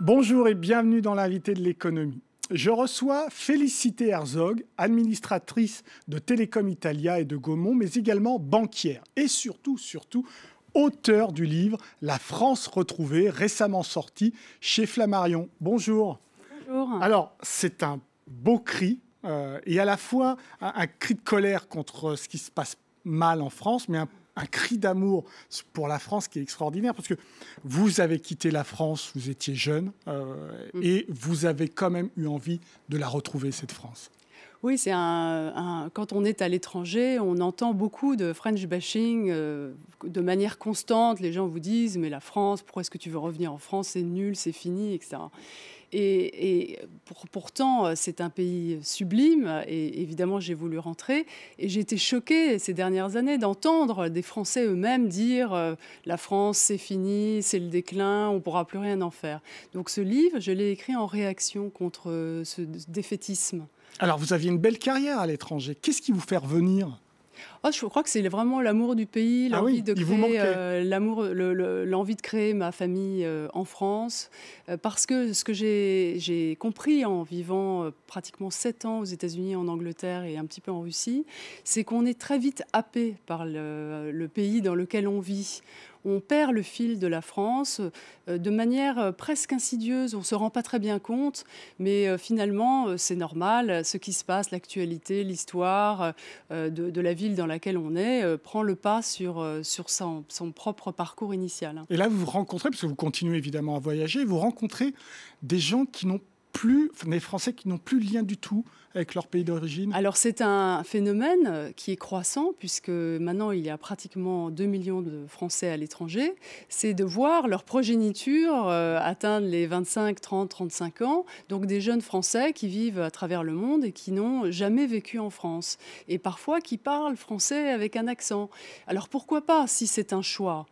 Bonjour et bienvenue dans l'invité de l'économie. Je reçois Félicité Herzog, administratrice de Telecom Italia et de Gaumont, mais également banquière et surtout, auteure du livre La France retrouvée, récemment sorti chez Flammarion. Bonjour. Bonjour. Alors, c'est un beau cri et à la fois un cri de colère contre ce qui se passe mal en France, mais un cri d'amour pour la France qui est extraordinaire, parce que vous avez quitté la France, vous étiez jeune, et vous avez quand même eu envie de la retrouver, cette France. Oui, quand on est à l'étranger, on entend beaucoup de French bashing de manière constante. Les gens vous disent « mais la France, pourquoi est-ce que tu veux revenir en France? C'est nul, c'est fini, etc. » Pourtant, c'est un pays sublime et évidemment, j'ai voulu rentrer. Et j'ai été choquée ces dernières années d'entendre des Français eux-mêmes dire la France, c'est fini, c'est le déclin, on ne pourra plus rien en faire. Donc ce livre, je l'ai écrit en réaction contre ce défaitisme. Alors, vous aviez une belle carrière à l'étranger. Qu'est-ce qui vous fait revenir ? Oh, je crois que c'est vraiment l'amour du pays, l'envie de créer, l'envie de créer ma famille en France. Parce que ce que j'ai compris en vivant pratiquement 7 ans aux États-Unis, en Angleterre et un petit peu en Russie, c'est qu'on est très vite happé par le pays dans lequel on vit. On perd le fil de la France de manière presque insidieuse. On ne se rend pas très bien compte, mais finalement, c'est normal. Ce qui se passe, l'actualité, l'histoire de la ville dans laquelle on est, prend le pas sur son propre parcours initial. Et là, vous vous rencontrez, parce que vous continuez évidemment à voyager, vous rencontrez des gens qui n'ont plus, des Français qui n'ont plus de lien du tout avec leur pays d'origine. Alors c'est un phénomène qui est croissant, puisque maintenant il y a pratiquement 2 millions de Français à l'étranger. C'est de voir leur progéniture atteindre les 25, 30, 35 ans, donc des jeunes Français qui vivent à travers le monde et qui n'ont jamais vécu en France, et parfois qui parlent français avec un accent. Alors pourquoi pas, si c'est un choix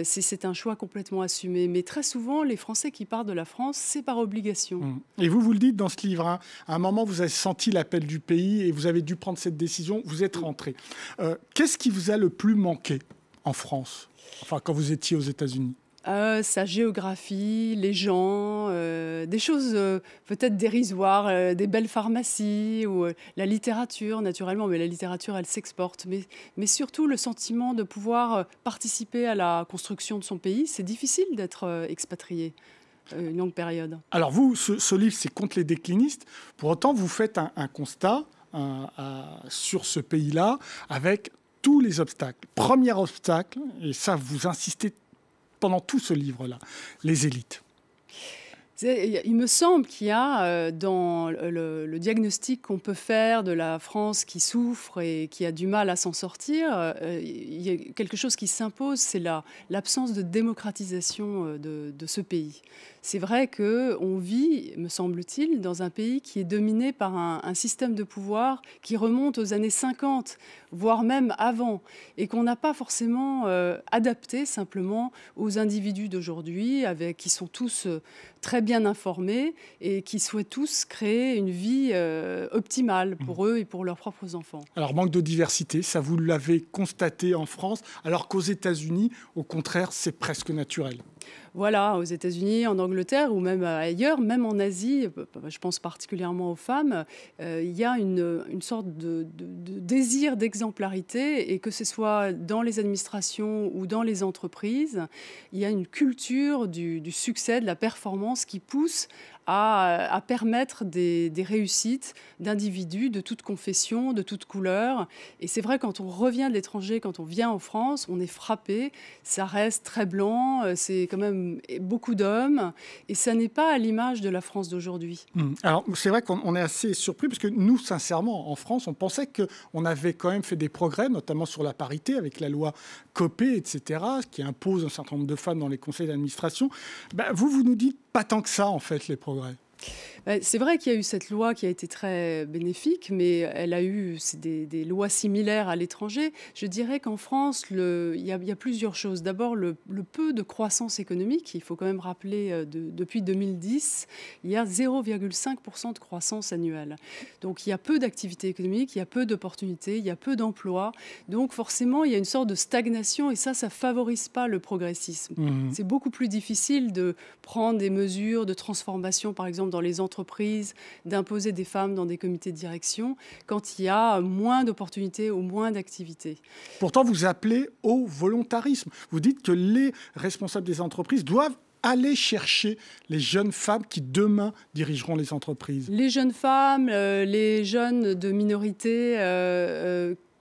si c'est un choix complètement assumé. Mais très souvent, les Français qui partent de la France, c'est par obligation. Et vous le dites dans ce livre, hein, à un moment, vous avez senti l'appel du pays et vous avez dû prendre cette décision, vous êtes rentré. Qu'est-ce qui vous a le plus manqué en France, enfin, quand vous étiez aux États-Unis ? Sa géographie, les gens, des choses peut-être dérisoires, des belles pharmacies ou la littérature, naturellement, mais la littérature, elle s'exporte. Mais surtout, le sentiment de pouvoir participer à la construction de son pays. C'est difficile d'être expatrié une longue période. Alors vous, ce livre, c'est contre les déclinistes. Pour autant, vous faites un constat sur ce pays-là avec tous les obstacles. Premier obstacle, et ça, vous insistez pendant tout ce livre-là, les élites. Il me semble qu'il y a dans le diagnostic qu'on peut faire de la France qui souffre et qui a du mal à s'en sortir, il y a quelque chose qui s'impose, c'est l'absence de démocratisation de ce pays. C'est vrai qu'on vit, me semble-t-il, dans un pays qui est dominé par un système de pouvoir qui remonte aux années 50, voire même avant, et qu'on n'a pas forcément adapté simplement aux individus d'aujourd'hui, qui sont tous très bien informés et qui souhaitent tous créer une vie optimale pour eux et pour leurs propres enfants. Alors, manque de diversité, ça vous l'avez constaté en France, alors qu'aux États-Unis, au contraire, c'est presque naturel. Voilà, aux États-Unis, en Angleterre ou même ailleurs, même en Asie, je pense particulièrement aux femmes, il y a une sorte de désir d'exemplarité, et que ce soit dans les administrations ou dans les entreprises, il y a une culture du succès, de la performance qui pousse à permettre des réussites d'individus de toute confession, de toute couleur. Et c'est vrai, quand on revient de l'étranger, quand on vient en France, on est frappé. Ça reste très blanc, c'est quand même beaucoup d'hommes. Et ça n'est pas à l'image de la France d'aujourd'hui. Alors, c'est vrai qu'on est assez surpris, parce que nous, sincèrement, en France, on pensait qu'on avait quand même fait des progrès, notamment sur la parité, avec la loi Copé, etc., qui impose un certain nombre de femmes dans les conseils d'administration. Vous nous dites pas tant que ça, en fait, les progrès. C'est vrai qu'il y a eu cette loi qui a été très bénéfique, mais elle a eu des lois similaires à l'étranger. Je dirais qu'en France, il y a plusieurs choses. D'abord, le peu de croissance économique. Il faut quand même rappeler, depuis 2010, il y a 0,5% de croissance annuelle. Donc il y a peu d'activité économique, il y a peu d'opportunités, il y a peu d'emplois. Donc forcément, il y a une sorte de stagnation et ça ne favorise pas le progressisme. Mmh. C'est beaucoup plus difficile de prendre des mesures de transformation, par exemple, dans les entreprises, d'imposer des femmes dans des comités de direction quand il y a moins d'opportunités ou moins d'activités. Pourtant, vous appelez au volontarisme. Vous dites que les responsables des entreprises doivent aller chercher les jeunes femmes qui, demain, dirigeront les entreprises. Les jeunes femmes, les jeunes de minorités,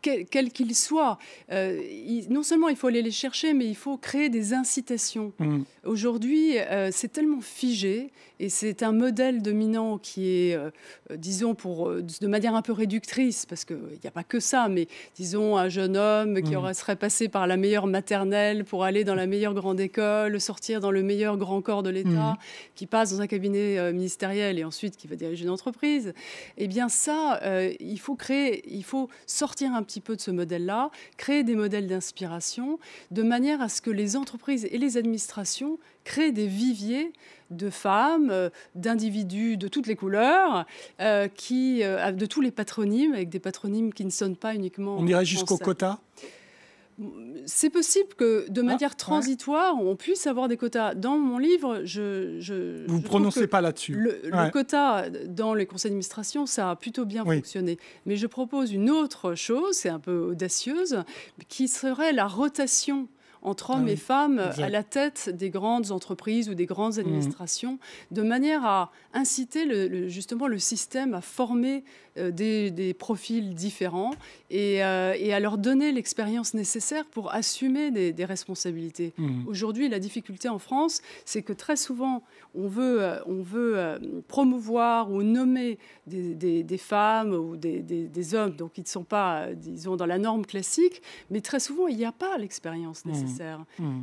quels qu'ils soient, non seulement il faut aller les chercher, mais il faut créer des incitations. Mmh. Aujourd'hui, c'est tellement figé et c'est un modèle dominant qui est, disons, de manière un peu réductrice, parce qu'il n'y a pas que ça, mais disons un jeune homme qui serait passé par la meilleure maternelle pour aller dans la meilleure grande école, sortir dans le meilleur grand corps de l'État, qui passe dans un cabinet ministériel et ensuite qui va diriger une entreprise. Eh bien ça, il faut sortir un petit peu de ce modèle-là, créer des modèles d'inspiration, de manière à ce que les entreprises et les administrations créent des viviers de femmes, d'individus de toutes les couleurs, de tous les patronymes, avec des patronymes qui ne sonnent pas uniquement. On irait jusqu'au quota ? C'est possible que, de manière transitoire, on puisse avoir des quotas. Dans mon livre, vous ne prononcez pas là-dessus. Le quota dans les conseils d'administration, ça a plutôt bien fonctionné. Mais je propose une autre chose, c'est un peu audacieuse, qui serait la rotation entre hommes et femmes à la tête des grandes entreprises ou des grandes administrations, de manière à inciter justement le système à former des profils différents et à leur donner l'expérience nécessaire pour assumer des responsabilités. Aujourd'hui, la difficulté en France, c'est que très souvent, on veut promouvoir ou nommer des femmes ou des hommes, donc qui ne sont pas, disons, dans la norme classique, mais très souvent, il n'y a pas l'expérience nécessaire.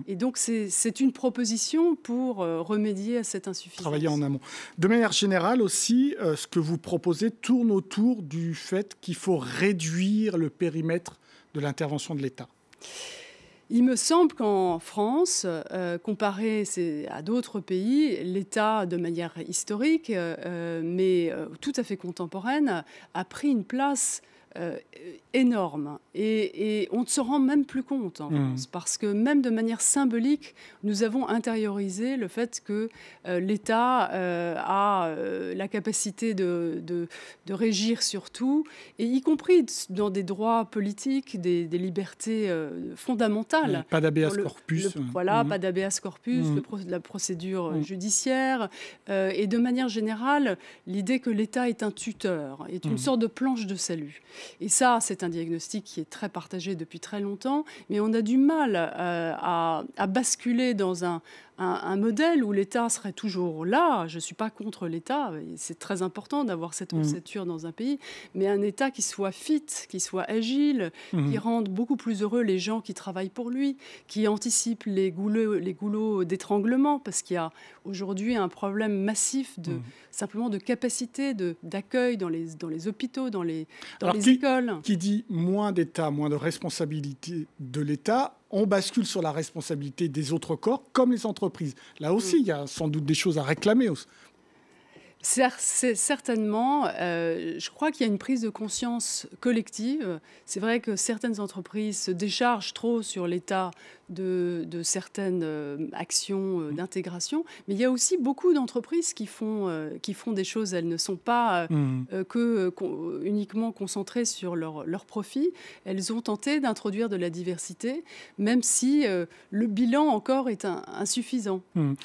Et donc, c'est une proposition pour remédier à cette insuffisance. Travailler en amont. De manière générale aussi, ce que vous proposez tourne autour du fait qu'il faut réduire le périmètre de l'intervention de l'État. Il me semble qu'en France, comparé à d'autres pays, l'État, de manière historique, mais tout à fait contemporaine, a pris une place énorme. Et on ne se rend même plus compte en France, parce que même de manière symbolique, nous avons intériorisé le fait que l'État a la capacité de régir sur tout, et y compris dans des droits politiques, des libertés fondamentales. Pas d'habeas corpus. Pas d'habeas corpus, la procédure judiciaire, et de manière générale, l'idée que l'État est un tuteur, est une sorte de planche de salut. Et ça, c'est un diagnostic qui est très partagé depuis très longtemps, mais on a du mal à basculer dans un modèle où l'État serait toujours là. Je ne suis pas contre l'État, c'est très important d'avoir cette ossature dans un pays, mais un État qui soit fit, qui soit agile, qui rende beaucoup plus heureux les gens qui travaillent pour lui, qui anticipe les goulots d'étranglement, parce qu'il y a aujourd'hui un problème massif simplement de capacité d'accueil dans les hôpitaux, dans les écoles. Qui dit moins d'État, moins de responsabilité de l'État, on bascule sur la responsabilité des autres corps, comme les entreprises. Là aussi, il y a sans doute des choses à réclamer. C'est certainement, je crois qu'il y a une prise de conscience collective. C'est vrai que certaines entreprises se déchargent trop sur l'État de certaines actions d'intégration, mais il y a aussi beaucoup d'entreprises qui font des choses. Elles ne sont pas uniquement concentrées sur leur profit. Elles ont tenté d'introduire de la diversité, même si le bilan encore est insuffisant.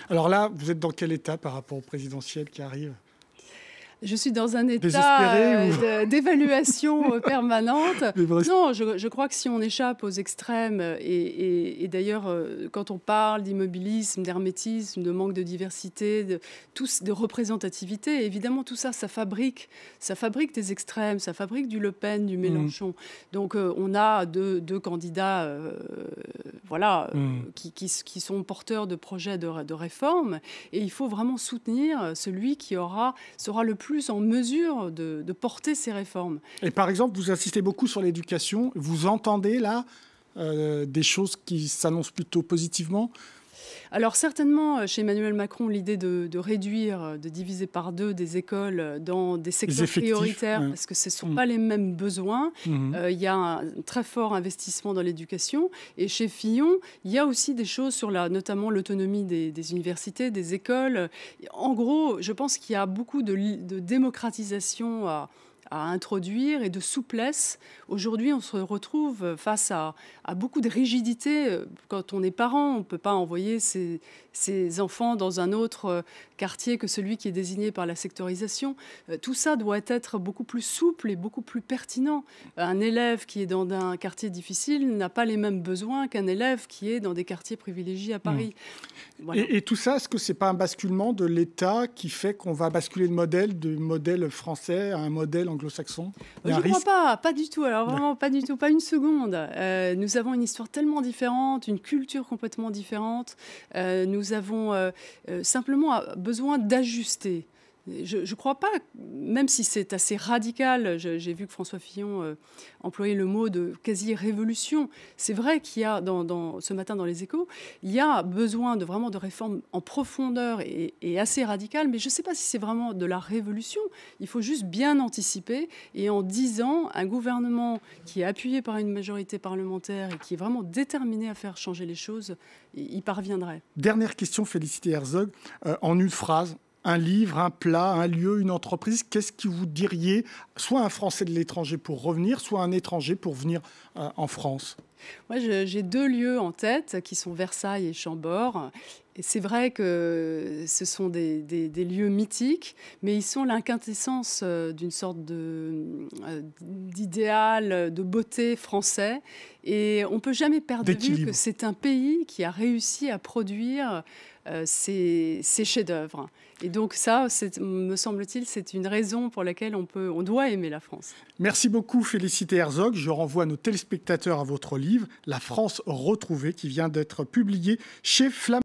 Alors là, vous êtes dans quel état par rapport au présidentiel qui arrive ? Je suis dans un Désespéré état d'évaluation permanente. Mais vrai- Non, je crois que si on échappe aux extrêmes, et d'ailleurs, quand on parle d'immobilisme, d'hermétisme, de manque de diversité, de représentativité, évidemment, tout ça, ça fabrique des extrêmes, ça fabrique du Le Pen, du Mélenchon. Donc, on a deux candidats voilà, qui sont porteurs de projets de réforme, et il faut vraiment soutenir celui qui sera le plus en mesure de porter ces réformes. Et par exemple, vous insistez beaucoup sur l'éducation. Vous entendez là des choses qui s'annoncent plutôt positivement? Alors certainement, chez Emmanuel Macron, l'idée de réduire, de diviser par deux des écoles dans des secteurs prioritaires, parce que ce ne sont pas les mêmes besoins. Il y a un très fort investissement dans l'éducation. Et chez Fillon, il y a aussi des choses sur notamment l'autonomie des universités, des écoles. En gros, je pense qu'il y a beaucoup de démocratisation à introduire et de souplesse. Aujourd'hui, on se retrouve face à beaucoup de rigidité. Quand on est parent, on ne peut pas envoyer ses enfants dans un autre quartier que celui qui est désigné par la sectorisation. Tout ça doit être beaucoup plus souple et beaucoup plus pertinent. Un élève qui est dans un quartier difficile n'a pas les mêmes besoins qu'un élève qui est dans des quartiers privilégiés à Paris. Voilà. Et tout ça, est-ce que ce n'est pas un basculement de l'État qui fait qu'on va basculer de modèle français à un modèle anglo-saxon? Je ne crois pas du tout. Alors vraiment, pas du tout, pas une seconde. Nous avons une histoire tellement différente, une culture complètement différente. Nous avons simplement besoin d'ajuster. Je ne crois pas, même si c'est assez radical, j'ai vu que François Fillon employait le mot de quasi-révolution. C'est vrai qu'il y a, ce matin dans les Échos, il y a besoin vraiment de réformes en profondeur et assez radicales, mais je ne sais pas si c'est vraiment de la révolution. Il faut juste bien anticiper, et en 10 ans, un gouvernement qui est appuyé par une majorité parlementaire et qui est vraiment déterminé à faire changer les choses, y parviendrait. Dernière question, Félicité Herzog, en une phrase. Un livre, un plat, un lieu, une entreprise, qu'est-ce que vous diriez, soit un Français de l'étranger pour revenir, soit un étranger pour venir en France? Moi, j'ai 2 lieux en tête qui sont Versailles et Chambord. Et c'est vrai que ce sont des lieux mythiques, mais ils sont la quintessence d'une sorte d'idéal, de beauté français. Et on ne peut jamais perdre de vue que c'est un pays qui a réussi à produire ces chefs-d'œuvre. Et donc ça, me semble-t-il, c'est une raison pour laquelle on doit aimer la France. Merci beaucoup, Félicité Herzog. Je renvoie nos téléspectateurs à votre livre « La France retrouvée » qui vient d'être publié chez Flammarion.